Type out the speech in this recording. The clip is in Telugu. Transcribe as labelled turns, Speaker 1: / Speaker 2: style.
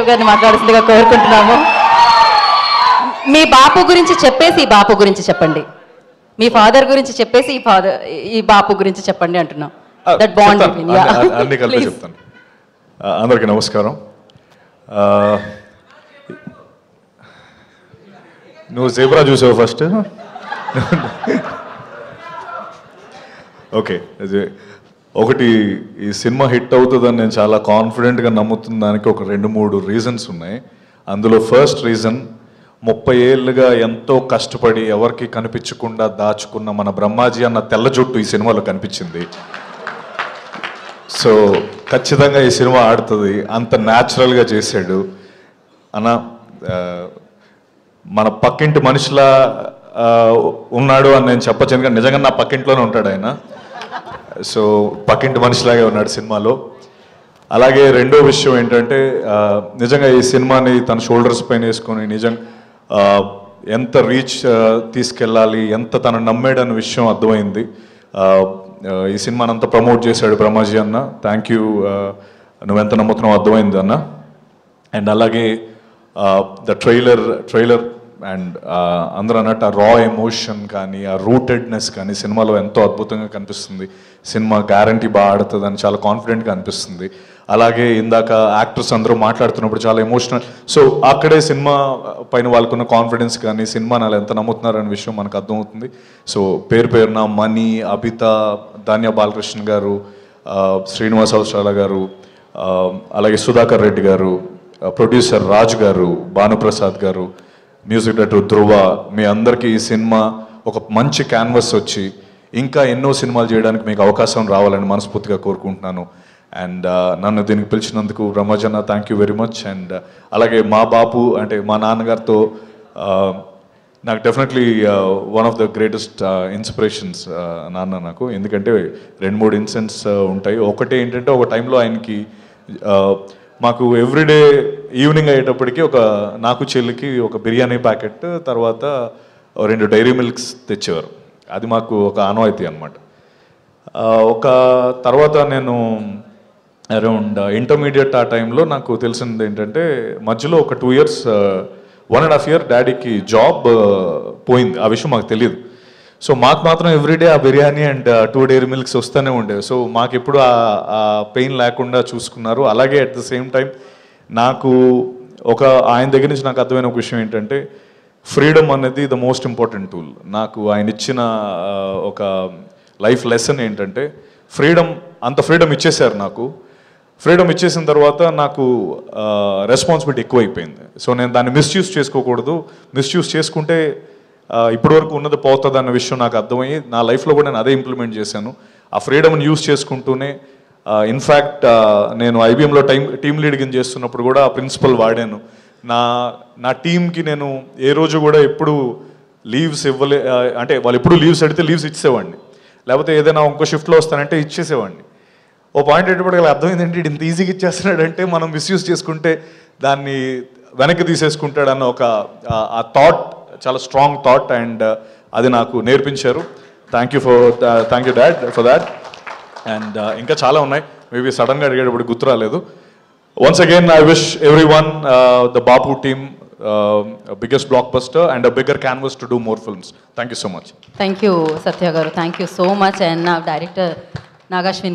Speaker 1: గారిని మాట్లాడుతుందిగా కోరుకుంటున్నాము. మీ బాపు గురించి చెప్పేసి ఈ బాపు గురించి చెప్పండి. మీ ఫాదర్ గురించి చెప్పేసి ఈ బాపు గురించి చెప్పండి అంటున్నాం. దట్ బాండ్
Speaker 2: అన్ని కలిపి చెప్తాను. అందరికీ నమస్కారం. నువ్వు జేబ్రా చూసావు ఫస్ట్? ఓకే, ఒకటి ఈ సినిమా హిట్ అవుతుందని నేను చాలా కాన్ఫిడెంట్గా నమ్ముతున్న దానికి ఒక 2-3 రీజన్స్ ఉన్నాయి. అందులో ఫస్ట్ రీజన్, 30 ఏళ్ళుగా ఎంతో కష్టపడి ఎవరికి కనిపించకుండా దాచుకున్న మన బ్రహ్మాజీ అన్న తెల్ల జుట్టు ఈ సినిమాలో కనిపించింది. సో ఖచ్చితంగా ఈ సినిమా ఆడుతుంది, అంత న్యాచురల్గా చేశాడు అన్న. మన పక్కింటి మనిషిలా ఉన్నాడు అని నేను చెప్పచ్చు, ఎందుకంటే నిజంగా నా పక్కింట్లోనే ఉంటాడు ఆయన. సో పక్కింటి మనిషిలాగే ఉన్నాడు సినిమాలో. అలాగే రెండో విషయం ఏంటంటే, నిజంగా ఈ సినిమాని తన షోల్డర్స్ పైన వేసుకొని ఎంత రీచ్ తీసుకెళ్ళాలి, ఎంత తను నమ్మాడన్న విషయం అర్థమైంది. ఈ సినిమాని అంతా ప్రమోట్ చేశాడు బ్రహ్మాజీ అన్న. థ్యాంక్ యూ, నువ్వెంత నమ్ముతున్నావు అర్థమైంది అన్న. అండ్ అలాగే ద ట్రైలర్ అండ్ అందరూ అన్నట్టు ఆ రా ఎమోషన్ కానీ ఆ రూటెడ్నెస్ కానీ సినిమాలో ఎంతో అద్భుతంగా కనిపిస్తుంది. సినిమా గ్యారంటీ బాగా ఆడుతుందని చాలా కాన్ఫిడెంట్గా అనిపిస్తుంది. అలాగే ఇందాక యాక్టర్స్ అందరూ మాట్లాడుతున్నప్పుడు చాలా ఎమోషనల్. సో అక్కడే సినిమా పైన వాళ్ళకున్న కాన్ఫిడెన్స్ కానీ సినిమాని అలా ఎంత నమ్ముతున్నారనే విషయం మనకు అర్థమవుతుంది. సో పేరున మణి, అబిత, ధాన్య బాలకృష్ణ గారు, శ్రీనివాస్ అవసరాల గారు, అలాగే సుధాకర్ రెడ్డి గారు, ప్రొడ్యూసర్ రాజు గారు, భానుప్రసాద్ గారు, మ్యూజిక్ డైరెక్టర్ ధ్రువ, మీ అందరికీ ఈ సినిమా ఒక మంచి క్యాన్వస్ వచ్చి ఇంకా ఎన్నో సినిమాలు చేయడానికి మీకు అవకాశం రావాలని మనస్ఫూర్తిగా కోరుకుంటున్నాను. అండ్ నన్ను దీనికి పిలిచినందుకు రమజన్న thank you very much. And అలాగే మా బాపు అంటే మా నాన్నగారితో నాకు definitely one of the greatest inspirations నాన్న నాకు. ఎందుకంటే 2-3 ఇన్సిడెంట్స్ ఉంటాయి. ఒకటి ఏంటంటే, ఒక టైంలో ఆయనకి మాకు ఎవ్రీడే ఈవినింగ్ అయ్యేటప్పటికి నాకు చెల్లికి ఒక బిర్యానీ ప్యాకెట్, తర్వాత 2 డైరీ మిల్క్స్ తెచ్చేవారు. అది మాకు ఒక ఆనవాయితీ అనమాట. తర్వాత నేను అరౌండ్ ఇంటర్మీడియట్ ఆ టైంలో నాకు తెలిసింది ఏంటంటే, మధ్యలో ఒక 2 years 1.5 year డాడీకి జాబ్ పోయింది. ఆ విషయం మాకు తెలియదు. సో మాకు మాత్రం ఎవ్రీడే ఆ బిర్యానీ అండ్ 2 డైరీ మిల్క్స్ వస్తూనే ఉండేవి. సో మాకు ఎప్పుడు ఆ పెయిన్ లేకుండా చూసుకున్నారు. అలాగే అట్ ద సేమ్ టైం నాకు ఆయన దగ్గర నుంచి నాకు అర్థమైన ఒక విషయం ఏంటంటే, ఫ్రీడమ్ అనేది ద మోస్ట్ ఇంపార్టెంట్ టూల్. నాకు ఆయన ఇచ్చిన ఒక లైఫ్ లెసన్ ఏంటంటే, అంత ఫ్రీడమ్ ఇచ్చేశారు నాకు. ఫ్రీడమ్ ఇచ్చేసిన తర్వాత నాకు రెస్పాన్సిబిలిటీ ఎక్కువైపోయింది. సో నేను దాన్ని మిస్యూజ్ చేసుకోకూడదు. మిస్యూజ్ చేసుకుంటే ఇప్పటివరకు ఉన్నది పోతుంది అన్న విషయం నాకు అర్థమయ్యి, నా లైఫ్లో కూడా నేను అదే ఇంప్లిమెంట్ చేశాను. ఆ ఫ్రీడమ్ని యూజ్ చేసుకుంటూనే ఇన్ఫ్యాక్ట్ నేను ఐబీఎంలో టీమ్ లీడింగ్ చేస్తున్నప్పుడు కూడా ఆ ప్రిన్సిపల్ వాడాను. నా టీంకి నేను ఏ రోజు కూడా ఎప్పుడు లీవ్స్ అంటే వాళ్ళు ఎప్పుడు లీవ్స్ అడిగితే లీవ్స్ ఇచ్చేవాడిని, లేకపోతే ఏదైనా ఇంకో షిఫ్ట్లో వస్తానంటే ఇచ్చేసేవాడిని. ఓ పాయింట్ ఎట్టుబడికి అర్థమైంది ఏంటి, ఇంత ఈజీగా ఇచ్చేస్తున్నాడంటే మనం మిస్యూజ్ చేసుకుంటే దాన్ని వెనక్కి తీసేసుకుంటాడన్న ఆ థాట్ చాలా స్ట్రాంగ్ థాట్. అండ్ అది నాకు నేర్పించారు. Thank you dad for that. And ఇంకా చాలా ఉన్నాయి, మేబీ సడన్గా అడిగేటప్పుడు గుర్తు రాలేదు. Once again I wish everyone, the Bapu team, biggest blockbuster and a bigger canvas to do more films. Thank you so much.
Speaker 1: Thank you Satya garu, thank you so much. And నా డైరెక్టర్ నాగాశ్విన్